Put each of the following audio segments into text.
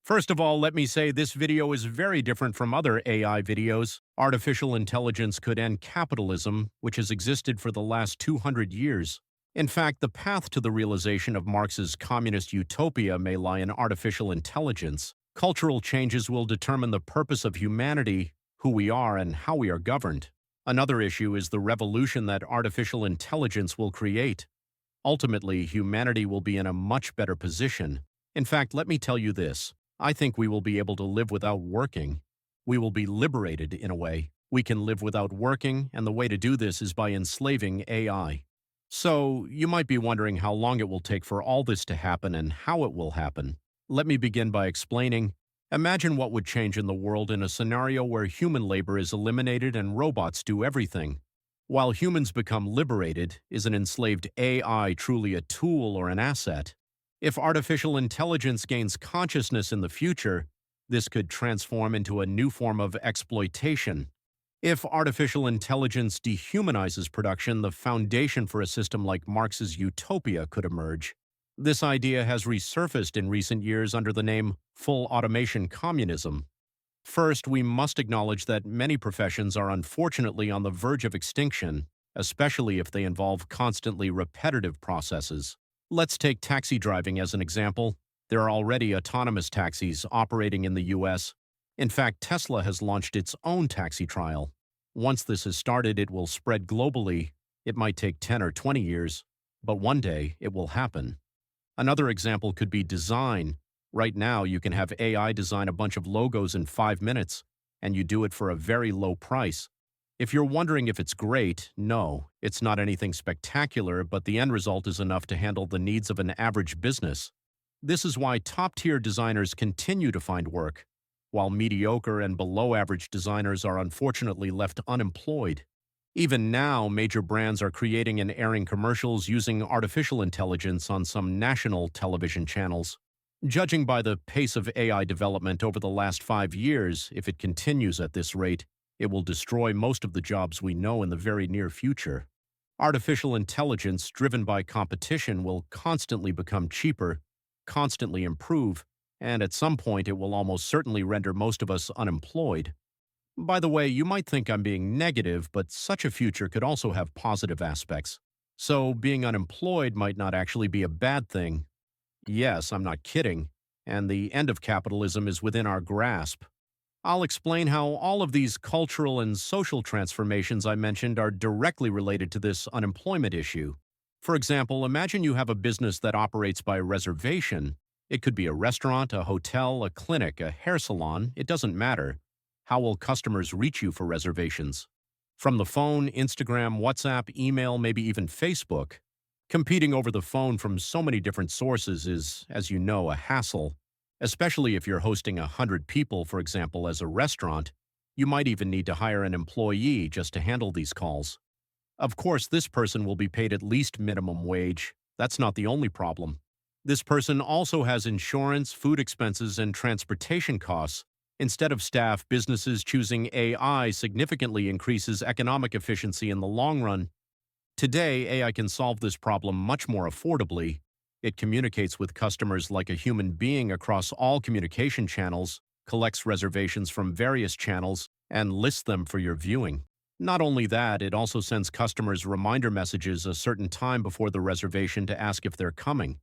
First of all, let me say this video is very different from other AI videos. Artificial intelligence could end capitalism, which has existed for the last 200 years. In fact, the path to the realization of Marx's communist utopia may lie in artificial intelligence. Cultural changes will determine the purpose of humanity, who we are, and how we are governed. Another issue is the revolution that artificial intelligence will create. Ultimately, humanity will be in a much better position. In fact, let me tell you this. I think we will be able to live without working. We will be liberated in a way. We can live without working, and the way to do this is by enslaving AI. So, you might be wondering how long it will take for all this to happen and how it will happen. Let me begin by explaining. Imagine what would change in the world in a scenario where human labor is eliminated and robots do everything. While humans become liberated, is an enslaved AI truly a tool or an asset? If artificial intelligence gains consciousness in the future, this could transform into a new form of exploitation. If artificial intelligence dehumanizes production, the foundation for a system like Marx's utopia could emerge. This idea has resurfaced in recent years under the name full automation communism. First, we must acknowledge that many professions are unfortunately on the verge of extinction, especially if they involve constantly repetitive processes. Let's take taxi driving as an example. There are already autonomous taxis operating in the US. In fact, Tesla has launched its own taxi trial. Once this has started, it will spread globally. It might take 10 or 20 years, but one day it will happen. Another example could be design. Right now, you can have AI design a bunch of logos in 5 minutes, and you do it for a very low price. If you're wondering if it's great, no, it's not anything spectacular, but the end result is enough to handle the needs of an average business. This is why top-tier designers continue to find work, while mediocre and below-average designers are unfortunately left unemployed. Even now, major brands are creating and airing commercials using artificial intelligence on some national television channels. Judging by the pace of AI development over the last 5 years, if it continues at this rate, it will destroy most of the jobs we know in the very near future. Artificial intelligence, driven by competition, will constantly become cheaper, constantly improve, and at some point it will almost certainly render most of us unemployed. By the way, you might think I'm being negative, but such a future could also have positive aspects. So, being unemployed might not actually be a bad thing. Yes, I'm not kidding, and the end of capitalism is within our grasp. I'll explain how all of these cultural and social transformations I mentioned are directly related to this unemployment issue. For example, imagine you have a business that operates by reservation. It could be a restaurant, a hotel, a clinic, a hair salon, it doesn't matter. How will customers reach you for reservations? From the phone, Instagram, WhatsApp, email, maybe even Facebook. Competing over the phone from so many different sources is, as you know, a hassle. Especially if you're hosting 100 people, for example, as a restaurant, you might even need to hire an employee just to handle these calls. Of course, this person will be paid at least minimum wage. That's not the only problem. This person also has insurance, food expenses, and transportation costs. Instead of staff, businesses choosing AI significantly increases economic efficiency in the long run. Today, AI can solve this problem much more affordably. It communicates with customers like a human being across all communication channels, collects reservations from various channels, and lists them for your viewing. Not only that, it also sends customers reminder messages a certain time before the reservation to ask if they're coming.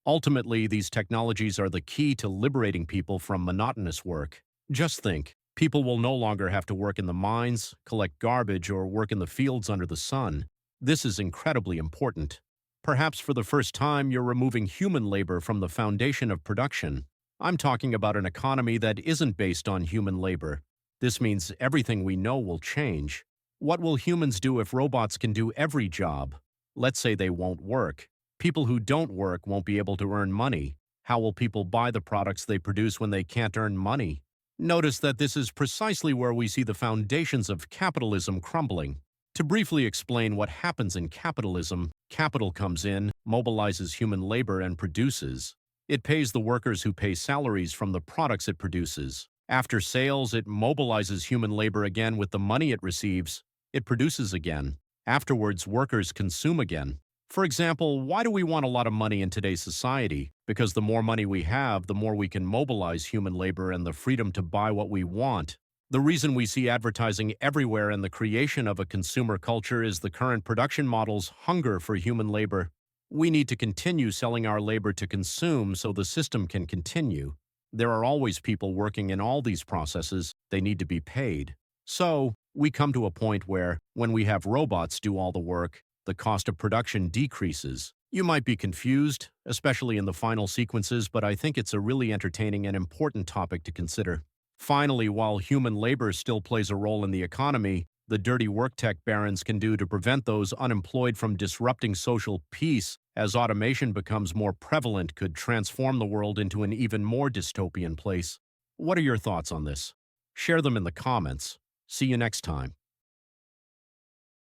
Ultimately, these technologies are the key to liberating people from monotonous work. Just think, people will no longer have to work in the mines, collect garbage, or work in the fields under the sun. This is incredibly important. Perhaps for the first time, you're removing human labor from the foundation of production. I'm talking about an economy that isn't based on human labor. This means everything we know will change. What will humans do if robots can do every job? Let's say they won't work. People who don't work won't be able to earn money. How will people buy the products they produce when they can't earn money? Notice that this is precisely where we see the foundations of capitalism crumbling. To briefly explain what happens in capitalism, capital comes in, mobilizes human labor, and produces. It pays the workers who pay salaries from the products it produces. After sales, it mobilizes human labor again with the money it receives. It produces again. Afterwards, workers consume again. For example, why do we want a lot of money in today's society? Because the more money we have, the more we can mobilize human labor and the freedom to buy what we want. The reason we see advertising everywhere and the creation of a consumer culture is the current production model's hunger for human labor. We need to continue selling our labor to consume so the system can continue. There are always people working in all these processes. They need to be paid. So, we come to a point where, when we have robots do all the work, the cost of production decreases. You might be confused, especially in the final sequences, but I think it's a really entertaining and important topic to consider. Finally, while human labor still plays a role in the economy, the dirty work tech barons can do to prevent those unemployed from disrupting social peace as automation becomes more prevalent could transform the world into an even more dystopian place. What are your thoughts on this? Share them in the comments. See you next time.